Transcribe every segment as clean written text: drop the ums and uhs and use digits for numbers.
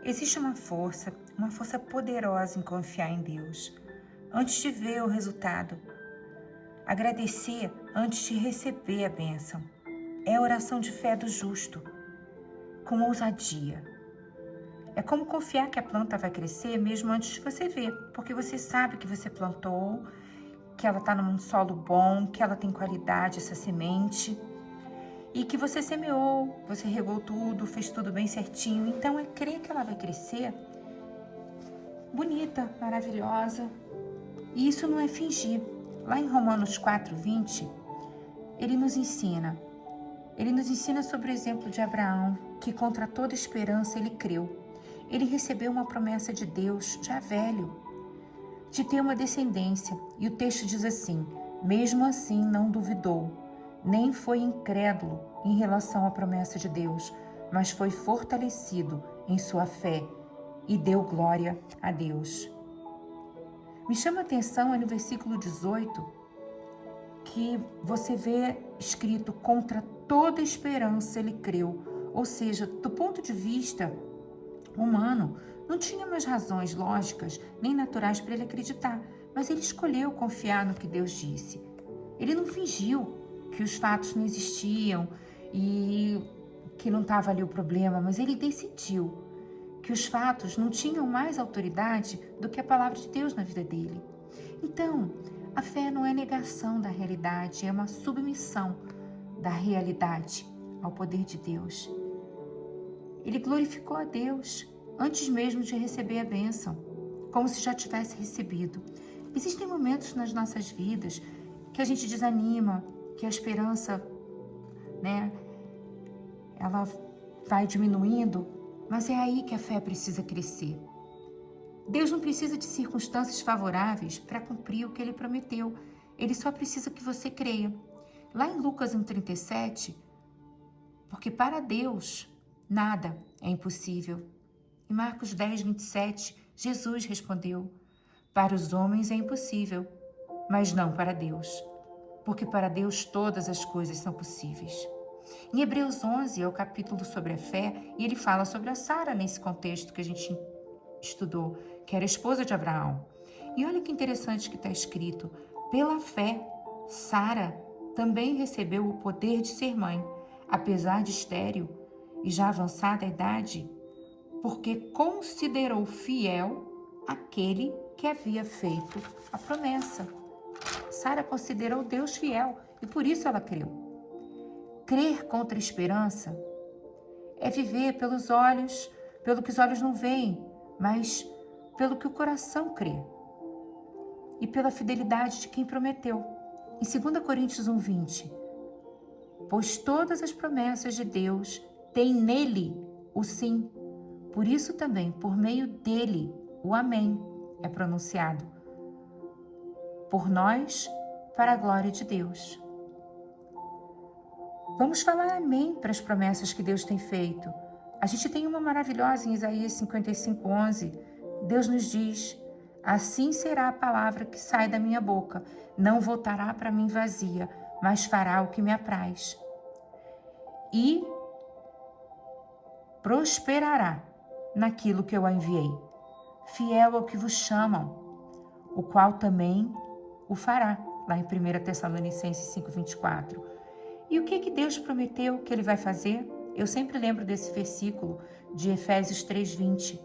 Existe uma força poderosa em confiar em Deus, antes de ver o resultado. Agradecer antes de receber a bênção. É a oração de fé do justo, com ousadia. É como confiar que a planta vai crescer mesmo antes de você ver, porque você sabe que você plantou, que ela está num solo bom, que ela tem qualidade, essa semente, e que você semeou, você regou tudo, fez tudo bem certinho. Então é crer que ela vai crescer bonita, maravilhosa. E isso não é fingir. Lá em Romanos 4:20, ele nos ensina sobre o exemplo de Abraão, que contra toda esperança ele creu. Ele recebeu uma promessa de Deus, já velho, de ter uma descendência. E o texto diz assim: mesmo assim não duvidou, nem foi incrédulo em relação à promessa de Deus, mas foi fortalecido em sua fé e deu glória a Deus. Me chama a atenção no versículo 18, que você vê escrito: contra toda esperança ele creu. Ou seja, do ponto de vista humano, não tinha mais razões lógicas nem naturais para ele acreditar, mas ele escolheu confiar no que Deus disse. Ele não fingiu que os fatos não existiam e que não estava ali o problema, mas ele decidiu que os fatos não tinham mais autoridade do que a palavra de Deus na vida dele. Então, a fé não é negação da realidade, é uma submissão da realidade ao poder de Deus. Ele glorificou a Deus antes mesmo de receber a bênção, como se já tivesse recebido. Existem momentos nas nossas vidas que a gente desanima, que a esperança, ela vai diminuindo, mas é aí que a fé precisa crescer. Deus não precisa de circunstâncias favoráveis para cumprir o que Ele prometeu. Ele só precisa que você creia. Lá em Lucas 1:37, porque para Deus nada é impossível. Em Marcos 10:27, Jesus respondeu: para os homens é impossível, mas não para Deus, porque para Deus todas as coisas são possíveis. Em Hebreus 11 é o capítulo sobre a fé, e ele fala sobre a Sara nesse contexto que a gente estudou, que era a esposa de Abraão. E olha que interessante que está escrito: pela fé, Sara também recebeu o poder de ser mãe, apesar de estéril e já avançada a idade, porque considerou fiel aquele que havia feito a promessa. Sara considerou Deus fiel e por isso ela creu. Crer contra a esperança é viver pelos olhos, pelo que os olhos não veem, mas pelo que o coração crê e pela fidelidade de quem prometeu. Em 2 Coríntios 1:20, pois todas as promessas de Deus têm nele o sim. Por isso também, por meio dele, o amém é pronunciado por nós para a glória de Deus. Vamos falar amém para as promessas que Deus tem feito. A gente tem uma maravilhosa em Isaías 55:11. Deus nos diz: assim será a palavra que sai da minha boca. Não voltará para mim vazia, mas fará o que me apraz. E prosperará naquilo que eu a enviei. Fiel ao que vos chamam, o qual também o fará. Lá em 1 Tessalonicenses 5:24. E o que Deus prometeu que Ele vai fazer? Eu sempre lembro desse versículo de Efésios 3:20.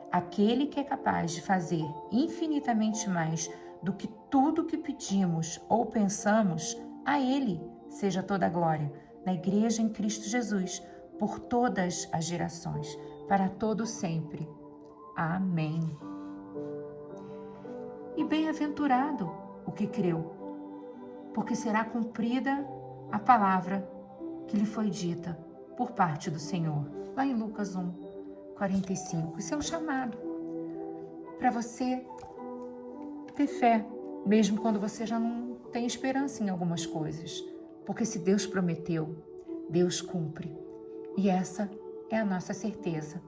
Aquele que é capaz de fazer infinitamente mais do que tudo que pedimos ou pensamos, a Ele seja toda a glória, na Igreja em Cristo Jesus, por todas as gerações, para todo sempre. Amém. E bem-aventurado o que creu, porque será cumprida a palavra que lhe foi dita por parte do Senhor. Lá em Lucas 1:45. Isso é um chamado para você ter fé, mesmo quando você já não tem esperança em algumas coisas. Porque se Deus prometeu, Deus cumpre. E essa é a nossa certeza.